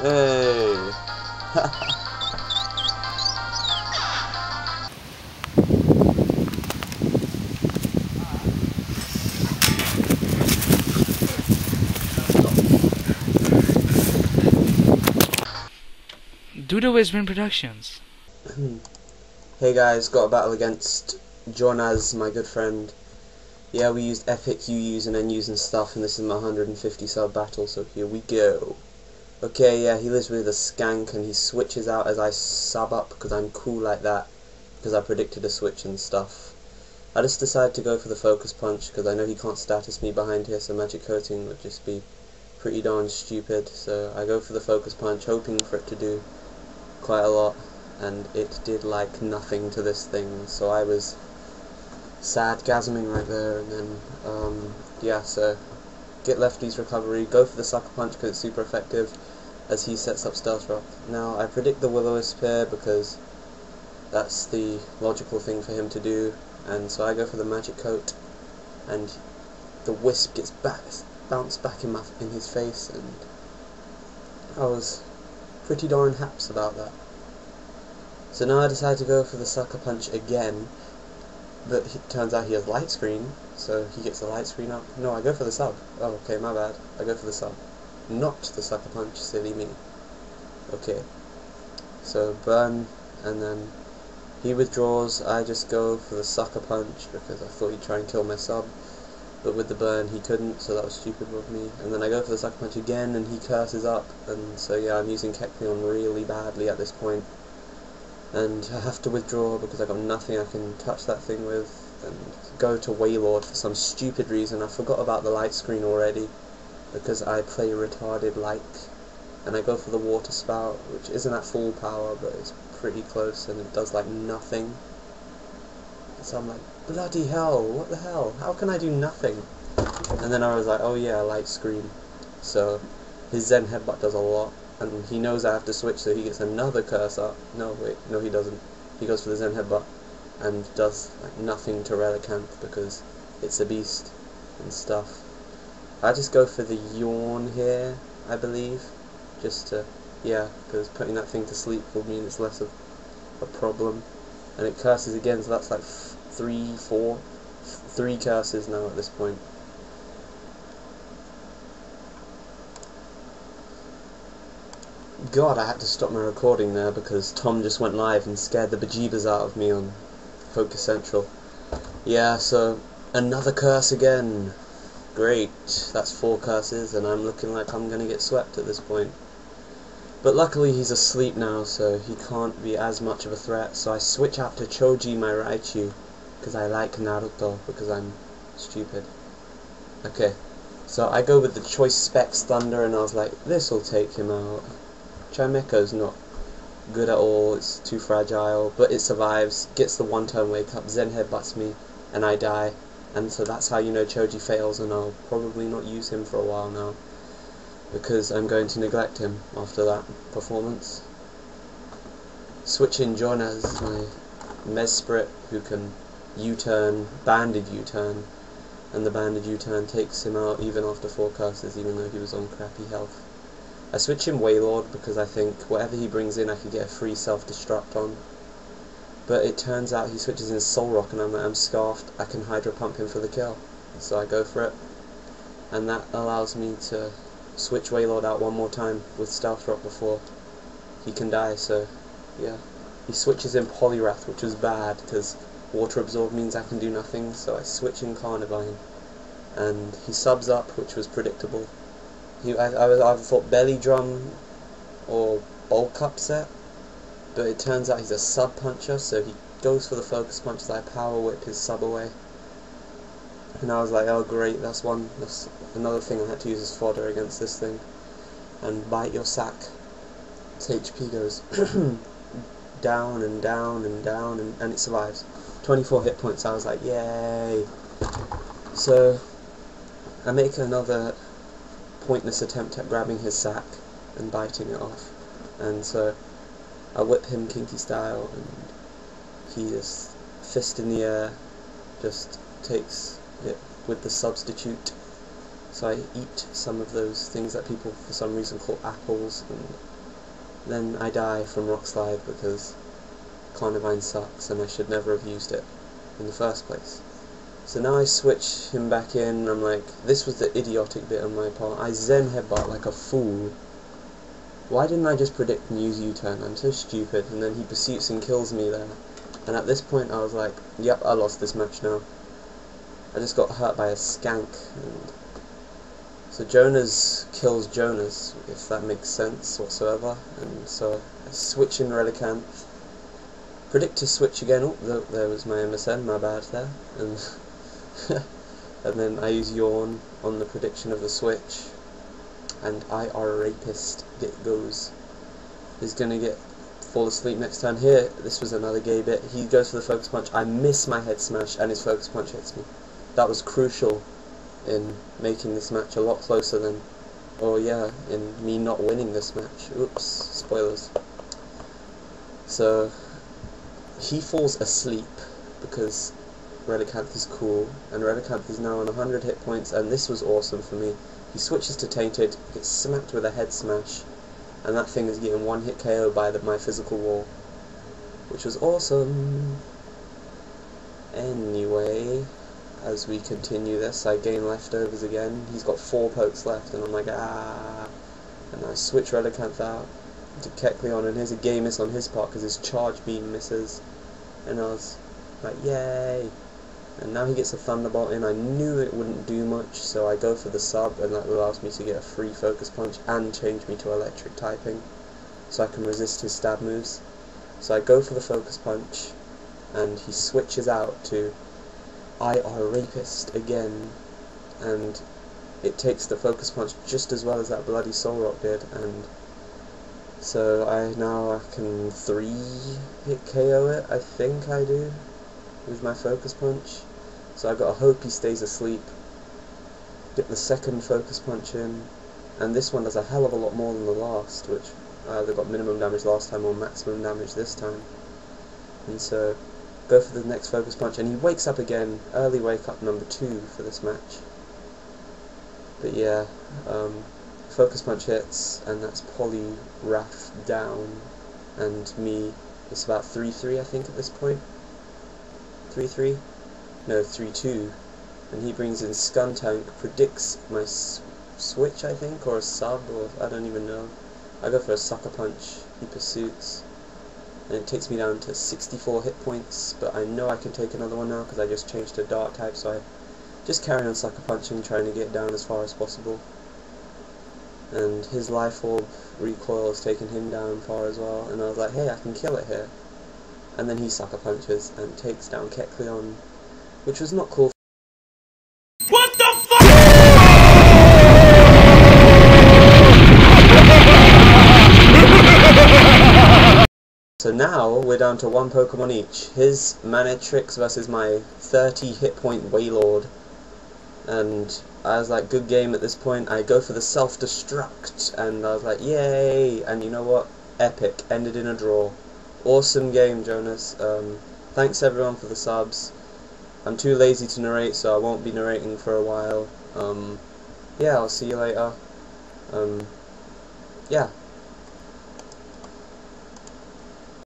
Hey! Dudo Wisman Productions. Hey guys, got a battle against Jonaz, my good friend. Yeah, we used epic UUs and NUs and stuff, and this is my 150 sub battle, so here we go. Okay, yeah, he lives with a skank, and he switches out as I sub up, because I'm cool like that, because I predicted a switch and stuff. I just decided to go for the focus punch, because I know he can't status me behind here, so magic coating would just be pretty darn stupid, so I go for the focus punch, hoping for it to do quite a lot, and it did like nothing to this thing, so I was sad-gasming right there, and then, yeah, so get lefty's recovery, go for the sucker punch because it's super effective as he sets up stealth rock. Now, I predict the will-o-wisp here because that's the logical thing for him to do, and so I go for the magic coat, and the wisp gets bounced back in his face, and I was pretty darn haps about that. So now I decide to go for the sucker punch again, but it turns out he has light screen, so he gets the light screen up. No, I go for the sub. Oh, okay, my bad. I go for the sub. Not the sucker punch, silly me. Okay. So burn, and then he withdraws. I just go for the sucker punch because I thought he'd try and kill my sub, but with the burn he couldn't, so that was stupid of me. And then I go for the sucker punch again, and he curses up, and so yeah, I'm using Kekleon really badly at this point. And I have to withdraw because I got nothing I can touch that thing with, and go to Waylord for some stupid reason. I forgot about the light screen already because I play retarded like, and I go for the water spout, which isn't at full power but it's pretty close, and it does like nothing. So I'm like, bloody hell, what the hell, how can I do nothing? And then I was like, oh yeah, light screen. So his Zen headbutt does a lot, and he knows I have to switch, so he gets another curse up. No, wait, no he doesn't. He goes for the Zen headbutt and does like nothing to Relicanth because it's a beast and stuff. I just go for the yawn here, I believe, just to, yeah, because putting that thing to sleep will mean it's less of a problem. And it curses again, so that's like three curses now at this point. God, I had to stop my recording there because Tom just went live and scared the bejeebers out of me on Focus Central. Yeah, so another curse again. Great, that's 4 curses, and I'm looking like I'm gonna get swept at this point. But luckily he's asleep now, so he can't be as much of a threat, so I switch out to Choji, my Raichu, because I like Naruto, because I'm stupid. Okay, so I go with the Choice Specs Thunder, and I was like, this'll take him out. Chimeko's not good at all, it's too fragile, but it survives, gets the 1-turn wake up, Zen headbutts me, and I die. And so that's how you know Choji fails, and I'll probably not use him for a while now, because I'm going to neglect him after that performance. Switch in Jonaz, my Mesprit, who can U-turn, banded U-turn, and the banded U-turn takes him out even after 4 curses, even though he was on crappy health. I switch in Waylord because I think whatever he brings in I could get a free self-destruct on. But it turns out he switches in Soul Rock, and I'm scarfed. I can Hydro Pump him for the kill. So I go for it. And that allows me to switch Waylord out one more time with Stealth Rock before he can die, so yeah. He switches in Poliwrath, which was bad because Water Absorb means I can do nothing, so I switch in Carnivine. And he subs up, which was predictable. I either thought Belly Drum or Bulk Upset, but it turns out he's a sub puncher, so he goes for the focus punch as I power whip his sub away. And I was like, oh great, that's another thing I had to use as fodder against this thing. And bite your sack. His HP goes down and down and down, and it survives. 24 hit points, I was like, yay! So I make another pointless attempt at grabbing his sack and biting it off, and so I whip him kinky style, and he just fist in the air, just takes it with the substitute. So I eat some of those things that people for some reason call apples, and then I die from Rock Slide because Carnivine sucks and I should never have used it in the first place. So now I switch him back in, and I'm like, this was the idiotic bit on my part. I Zen Headbutt like a fool. Why didn't I just predict and use U-turn? I'm so stupid. And then he pursuits and kills me there. And at this point I was like, yep, I lost this match now. I just got hurt by a skank. And so Jonas kills Jonas, if that makes sense whatsoever. And so I switch in Relicanth. Predict to switch again. Oh, there was my MSN, my bad there. And and then I use Yawn on the prediction of the switch. And IR Rapist goes. He's gonna fall asleep next turn. Here, this was another gay bit. He goes for the focus punch. I miss my head smash, and his focus punch hits me. That was crucial in making this match a lot closer than, in me not winning this match. Oops, spoilers. So he falls asleep because Relicanth is cool, and Relicanth is now on 100 hit points, and this was awesome for me. He switches to Tainted, gets smacked with a head smash, and that thing is getting one hit KO by my physical wall, which was awesome. Anyway, as we continue this, I gain leftovers again. He's got 4 pokes left, and I'm like, ah. And I switch Relicanth out to Kecleon, and here's a gay miss on his part because his charge beam misses. And I was like, yay. And now he gets a Thunderbolt in. I knew it wouldn't do much, so I go for the sub, and that allows me to get a free focus punch and change me to electric typing, so I can resist his stab moves. So I go for the focus punch, and he switches out to IR Rapist again, and it takes the focus punch just as well as that bloody Soul Rock did, and so I can 3-hit KO it, I think I do, with my focus punch. So I gotta hope he stays asleep, get the second focus punch in, and this one does a hell of a lot more than the last, which they got minimum damage last time or maximum damage this time. And so go for the next focus punch, and he wakes up again, early wake up number 2 for this match. But yeah, focus punch hits, and that's Poliwrath down, and me, it's about 3-3 I think at this point. 3-3? No, 3-2. And he brings in Skuntank, predicts my switch I think, or a sub, or I don't even know. I go for a Sucker Punch, he pursuits, and it takes me down to 64 hit points, but I know I can take another one now because I just changed to Dark type, so I just carry on Sucker Punching, trying to get down as far as possible. And his Life Orb recoil has taken him down far as well, and I was like, hey, I can kill it here. And then he Sucker Punches and takes down Kecleon, which was not cool. What the fuck? So now we're down to 1 Pokemon each. His Manectrix versus my 30 hit point Wailord. And I was like, good game at this point. I go for the self-destruct, and I was like, yay! And you know what? Epic. Ended in a draw. Awesome game, Jonas. Thanks everyone for the subs. I'm too lazy to narrate, so I won't be narrating for a while. Yeah, I'll see you later. Yeah.